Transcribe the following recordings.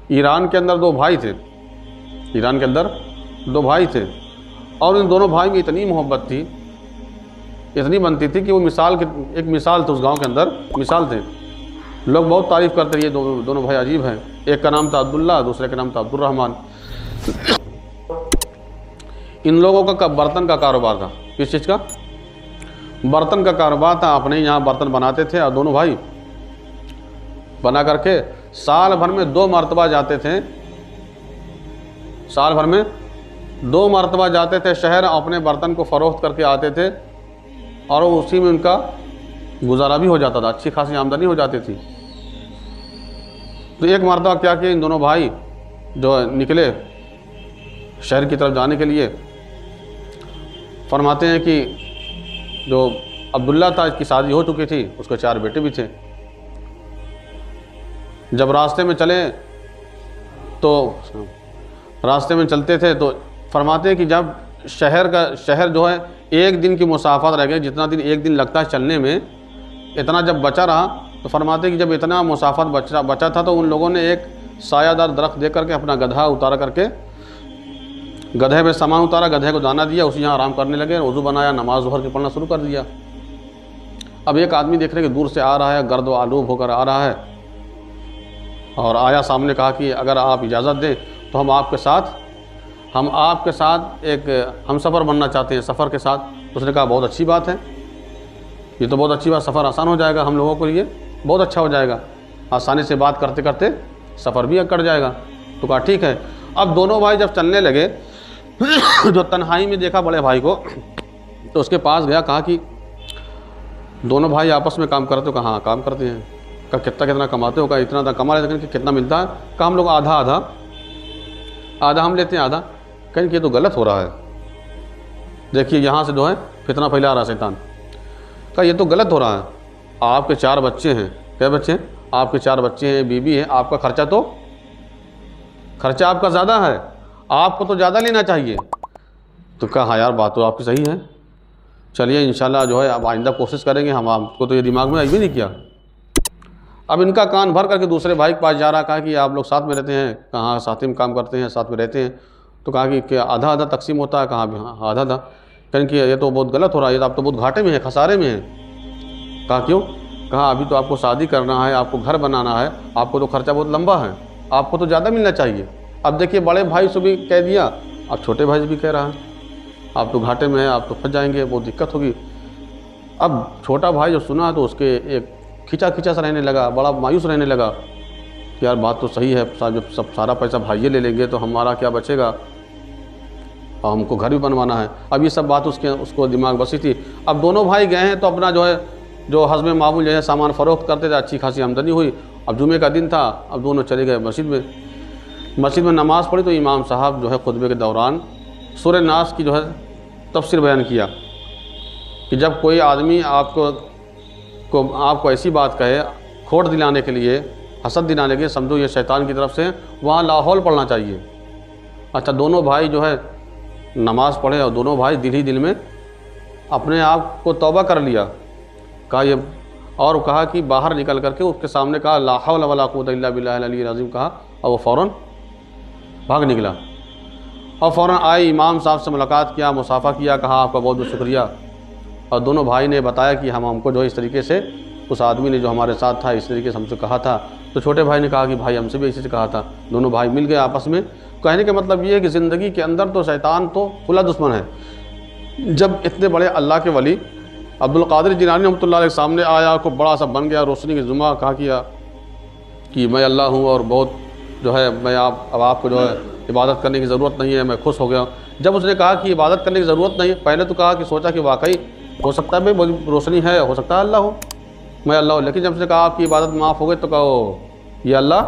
ایران کے اندر 2 بھائی تھے، ایران کے اندر 2 بھائی تھے، اور ان دونوں بھائی میں اتنی محبت تھی، اتنی بنتی تھی کہ وہ ایک مثال تھے اس گاؤں کے اندر، مثال تھے، لوگ بہت تعریف کرتے یہ دونوں بھائی عجیب ہیں۔ ایک کا نام تھا عبداللہ، دوسرے کا نام تھا عبد الرحمن۔ ان لوگوں کا برتن کا کاروبار تھا۔ کس چیز کا؟ برتن کا کاروبار تھا، اپنے یہاں برتن بناتے تھے، اور دونوں بھائی بنا کر کے سال بھر میں 2 مرتبہ جاتے تھے، سال بھر میں 2 مرتبہ جاتے تھے شہر، اپنے برتن کو فروخت کر کے آتے تھے، اور اسی میں ان کا گزارا بھی ہو جاتا تھا، اچھی خاصی آمدنی ہو جاتی تھی۔ تو ایک مرتبہ کیا کہ ان دونوں بھائی جو نکلے شہر کی طرف جانے کے لیے، فرماتے ہیں کہ جو عبداللہ تھا اس کی شادی ہو چکی تھی، اس کے 4 بیٹے بھی تھے۔ جب راستے میں چلے تو راستے میں چلتے تھے تو فرماتے ہیں کہ جب شہر جو ہے 1 دن کی مسافت رہ گئی، جتنا دن 1 دن لگتا ہے چلنے میں، اتنا جب بچا رہا تو فرماتے ہیں کہ جب اتنا مسافت بچا تھا تو ان لوگوں نے ایک سایہ دار درخت دے کر کے اپنا گدھا اتارا کر کے، گدھے میں سامان اتارا، گدھے کو دانہ دیا، اسی یہاں آرام کرنے لگے، وضو بنایا، نماز ظہر کی پڑھنا شروع کر دیا۔ اب ایک آدمی دیکھ رہے کہ دور سے آ رہا ہے، گرد و آلوب ہو کر آ رہا ہے، اور آیا سامنے، کہا کہ اگر آپ اجازت دیں تو ہم آپ کے ساتھ ایک ہم سفر بننا چاہتے ہیں، سفر کے ساتھ۔ اس نے کہا بہت اچھی بات ہے، یہ تو بہت اچھی بات، سفر آسان ہو جائے گا ہم لوگوں کے لیے، بہت اچھا ہو جائے گا، آسانی سے بات کرتے کرتے سفر بھی کٹ جائے گا۔ تو کہا ٹھیک ہے۔ اب دونوں بھائی جب چلنے لگے، جو تنہائی میں دیکھا بڑے بھائی کو، تو اس کے پاس گیا، کہا کہ دونوں بھائی آپس میں کام کرتے ہو؟ کہا ہاں کام کرتے ہیں۔ کہا کتنا کماتے ہو؟ کہا اتنا کما لیتے ہیں۔ کہ کتنا ملتا ہے؟ کہا ہم لوگ آدھا ہم لیتے ہیں، آدھا۔ کہیں کہ یہ تو غلط ہو رہا ہے، دیکھیے یہاں سے جو ہے فتنہ پھیلا رہا ہے شیطان۔ کہا یہ تو غلط ہو رہا ہے، آپ کے 4 بچے ہیں۔ کیا بچے ہیں؟ آپ کے 4 بچے ہیں، بیوی ہے، آپ کا خرچہ آپ کا زیادہ ہے، آپ کو تو زیادہ لینا چاہیے۔ تو کہا ہاں یار بات تو آپ کی صحیح ہے، چلیے انشاءاللہ جو ہے اب آئندہ کوشش کریں گے، ہم آپ کو تو یہ دماغ میں بھی نہیں کیا۔ اب ان کا کان بھر کر کے دوسرے بھائی کے پاس جا رہا، کہا کہ آپ لوگ ساتھ میں رہتے ہیں؟ کہاں ساتھ میں کام کرتے ہیں، ساتھ میں رہتے ہیں۔ تو کہا کہ آدھا تقسیم ہوتا ہے؟ کہا ہاں آدھا۔ کہیں کہ یہ تو بہت غلط ہو رہا ہے، یہ تو آپ تو بہت گھاٹے میں ہیں، خسارے میں ہیں۔ کہا کیوں؟ کہا ابھی تو آپ کو شادی کرنا ہے، آپ کو گھر بنانا ہے، آپ کو تو خرچہ بہت لمبا ہے، آپ کو تو زیادہ ملنا چاہیے۔ اب دیکھیے بڑے بھائی سے بھی کہہ دیا، اب چھوٹے بھائی سے بھی کہہ رہا ہے، آپ تو گھاٹے میں ہیں، آپ تو پھنس جائیں گے، بہت دقت ہوگی۔ اب چھوٹا بھائی جو سنا تو اس کے ایک کھچا سا رہنے لگا، بڑا مایوس رہنے لگا کہ یار بات تو صحیح ہے، جب سارا پیسہ بھائیے لے لیں گے تو ہمارا کیا بچے گا، اور ہم کو گھر بھی بنوانا ہے۔ اب یہ سب بات اس کو دماغ بسی تھی۔ اب دونوں بھائی گئے ہیں تو اپنا جو حسب معمول جو ہے سامان فروخت کرتے تھے، اچھی خاصی آمدنی ہوئی۔ اب جمعے کا دن تھا، اب دونوں چلے گئے مسجد میں نماز پڑھی تو امام صاحب جو ہے خطبے کے دوران سورہ ناس کی جو ہے تفسیر بیان کیا کہ جب کوئی آدمی آپ کو ایسی بات کہے کھوٹ دلانے کے لیے، حسد دلانے کے لیے، سمجھو یہ شیطان کی طرف سے، وہاں لاحول پڑھنا چاہیے۔ اچھا دونوں بھائی جو ہے نماز پڑھے، اور دونوں بھائی دل ہی دل میں اپنے آپ کو توبہ کر لیا، کہا یہ، اور کہا کہ باہر نکل کر کے اس کے سامنے کہا لا حول ولا قوت الا باللہ العلی العظیم کہا، اور وہ فوراً بھاگ نکلا، اور فوراً آئے امام صاحب سے ملاقات کیا، مصافحہ کیا، کہا آپ کا بہت بہت شکریہ۔ اور دونوں بھائی نے بتایا کہ ہم کو جو اس طریقے سے اس آدمی نے جو ہمارے ساتھ تھا اس طریقے سے ہم سے کہا تھا۔ تو چھوٹے بھائی نے کہا کہ بھائی ہم سے بھی اسی سے کہا تھا۔ دونوں بھائی مل گئے آپس میں۔ کہنے کا مطلب یہ ہے کہ زندگی کے اندر تو شیطان تو کھلا دشمن ہے۔ جب اتنے بڑے اللہ کے ولی عبد القادر جیلانی رحمۃ اللہ علیہ کے سامنے آیا، کو بڑا سا بن گیا، روشنی کی زمہ کہا کیا کہ میں اللہ ہوں، اور بہت جو ہے میں اب آپ کو جو ہے عبادت کرنے کی ضرورت نہیں ہے، میں خوش ہو گیا۔ جب اس نے کہا کہ عبادت کرنے کی ضرورت نہیں، پہلے تو کہا کہ سوچا کہ واقعی ہو سکتا ہے بھائی روشنی ہے، ہو سکتا ہے اللہ ہو، میں اللہ ہوں، لیکن جب اس نے کہا آپ کی عبادت معاف ہو گئی تو کہو یہ اللہ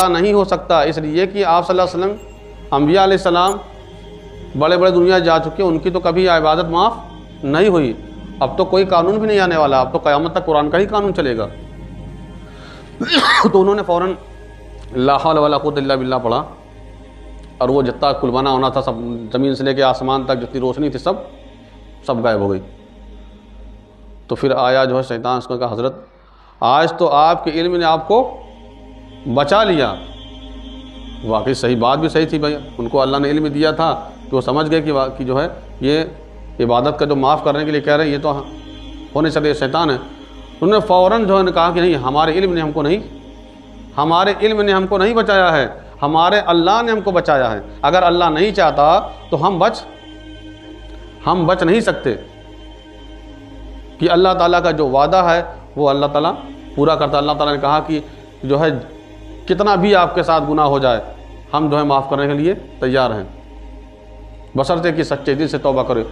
نہیں ہو سکتا، اس لیے کہ آپ صلی اللہ علیہ وسلم، انبیاء علیہ السلام بڑے بڑے دنیا جا چکے، ان کی تو کبھی عبادت معاف نہیں ہوئی، اب تو کوئی قانون بھی نہیں آنے والا، اب تو قیامت تک قرآن کا ہی قانون چلے گا۔ تو انہوں نے فوراً لا حول ولا قوت الا باللہ پڑھا، اور وہ جتنا کلبانہ ہونا تھا سب، زمین سے لے کے آسمان تک جتنی روشنی تھی سب غائب ہو گئی۔ تو پھر آیا جو ہے شیطان، اس نے کہا حضرت آج تو آپ کے علم نے آپ کو بچا لیا۔ واقعی صحیح بات بھی صحیح تھی بھائی، ان کو اللہ نے علم دیا تھا کہ وہ سمجھ گئے کہ جو ہے یہ عبادت کا جو معاف کرنے کے لیے کہہ رہے ہیں یہ تو ہونے چلے شیطان ہے۔ انہوں نے فوراً جو ہے کہا کہ نہیں، ہمارے علم نے ہم کو نہیں بچایا ہے، ہمارے اللہ نے ہم کو بچایا ہے۔ اگر اللہ نہیں چاہتا تو ہم بچ نہیں سکتے، کہ اللہ تعالیٰ کا جو وعدہ ہے وہ اللہ تعالیٰ پورا کرتا ہے۔ اللہ تعالیٰ نے کہا کہ جو ہے کتنا بھی آپ کے ساتھ گناہ ہو جائے ہم جو ہے معاف کرنے کے لیے تیار ہیں، بشرطے کہ سچے دل سے توبہ کرے۔